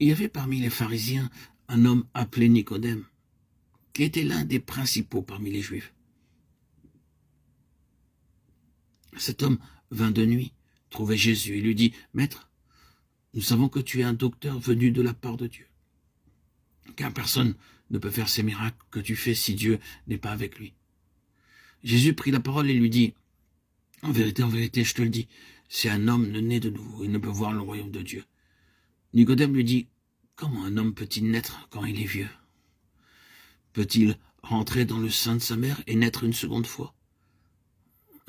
Il y avait parmi les pharisiens un homme appelé Nicodème, qui était l'un des principaux parmi les Juifs. Cet homme vint de nuit, trouver Jésus et lui dit, « Maître, nous savons que tu es un docteur venu de la part de Dieu, car personne ne peut faire ces miracles que tu fais si Dieu n'est pas avec lui. » Jésus prit la parole et lui dit, « en vérité, je te le dis, si un homme ne naît de nouveau, il ne peut voir le royaume de Dieu. » Nicodème lui dit, « Comment un homme peut-il naître quand il est vieux? Peut-il rentrer dans le sein de sa mère et naître une seconde fois ?»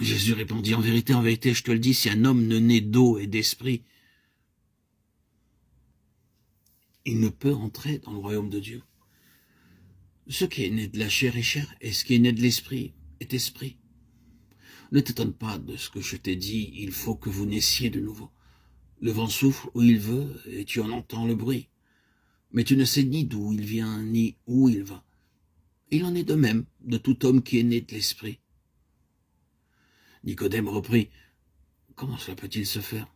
Jésus répondit, « en vérité, je te le dis, si un homme ne naît d'eau et d'esprit, il ne peut entrer dans le royaume de Dieu. Ce qui est né de la chair est chair, et ce qui est né de l'esprit est esprit. Ne t'étonne pas de ce que je t'ai dit, il faut que vous naissiez de nouveau. Le vent souffle où il veut, et tu en entends le bruit. Mais tu ne sais ni d'où il vient, ni où il va. Il en est de même de tout homme qui est né de l'esprit. » Nicodème reprit, « Comment cela peut-il se faire ?»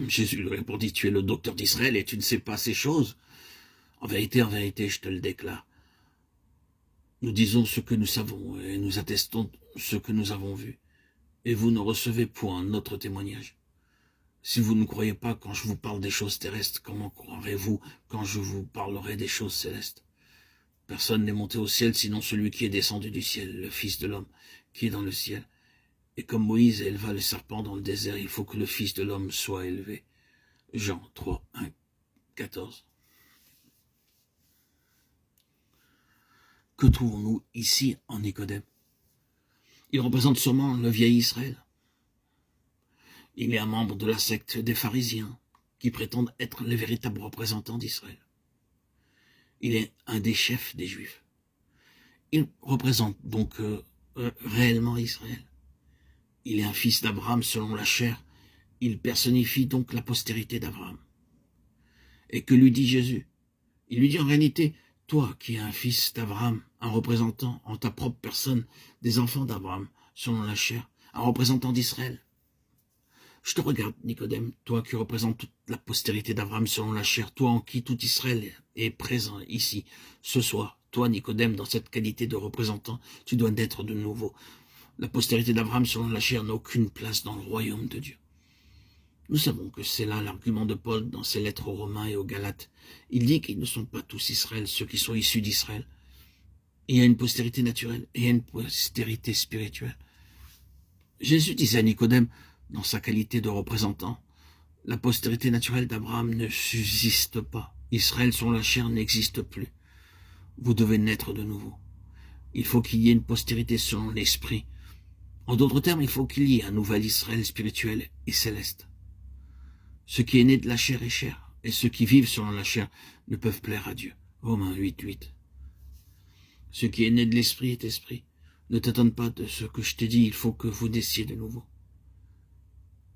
Jésus lui répondit, « Tu es le docteur d'Israël et tu ne sais pas ces choses. En vérité, je te le déclare. Nous disons ce que nous savons et nous attestons ce que nous avons vu. Et vous ne recevez point notre témoignage. Si vous ne croyez pas quand je vous parle des choses terrestres, comment croirez-vous quand je vous parlerai des choses célestes? Personne n'est monté au ciel sinon celui qui est descendu du ciel, le Fils de l'homme, qui est dans le ciel. Et comme Moïse éleva le serpent dans le désert, il faut que le Fils de l'homme soit élevé. » Jean 3, 1, 14. Que trouvons-nous ici en Nicodème? Il représente sûrement le vieil Israël. Il est un membre de la secte des pharisiens, qui prétendent être les véritables représentants d'Israël. Il est un des chefs des Juifs. Il représente donc réellement Israël. Il est un fils d'Abraham selon la chair. Il personnifie donc la postérité d'Abraham. Et que lui dit Jésus? Il lui dit en réalité, toi qui es un fils d'Abraham, un représentant en ta propre personne des enfants d'Abraham selon la chair, un représentant d'Israël. Je te regarde, Nicodème, toi qui représentes toute la postérité d'Abraham selon la chair, toi en qui tout Israël est présent ici, ce soir. Toi, Nicodème, dans cette qualité de représentant, tu dois naître de nouveau. La postérité d'Abraham selon la chair n'a aucune place dans le royaume de Dieu. Nous savons que c'est là l'argument de Paul dans ses lettres aux Romains et aux Galates. Il dit qu'ils ne sont pas tous Israël, ceux qui sont issus d'Israël. Il y a une postérité naturelle et il y a une postérité spirituelle. Jésus disait à Nicodème, dans sa qualité de représentant, la postérité naturelle d'Abraham ne subsiste pas. Israël selon la chair n'existe plus. Vous devez naître de nouveau. Il faut qu'il y ait une postérité selon l'esprit. En d'autres termes, il faut qu'il y ait un nouvel Israël spirituel et céleste. Ce qui est né de la chair est chair, et ceux qui vivent selon la chair ne peuvent plaire à Dieu. Romains 8, 8. Ce qui est né de l'esprit est esprit. Ne t'étonne pas de ce que je t'ai dit, il faut que vous naissiez de nouveau.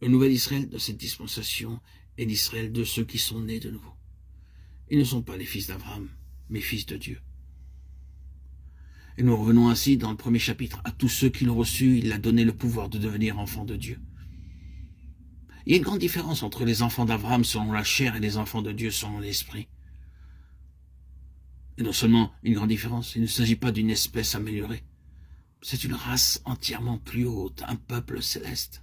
Le nouvel Israël de cette dispensation est l'Israël de ceux qui sont nés de nouveau. Ils ne sont pas les fils d'Abraham, mais fils de Dieu. Et nous revenons ainsi dans le premier chapitre. À tous ceux qui l'ont reçu, il a donné le pouvoir de devenir enfants de Dieu. Il y a une grande différence entre les enfants d'Abraham selon la chair et les enfants de Dieu selon l'esprit. Et non seulement une grande différence, il ne s'agit pas d'une espèce améliorée. C'est une race entièrement plus haute, un peuple céleste.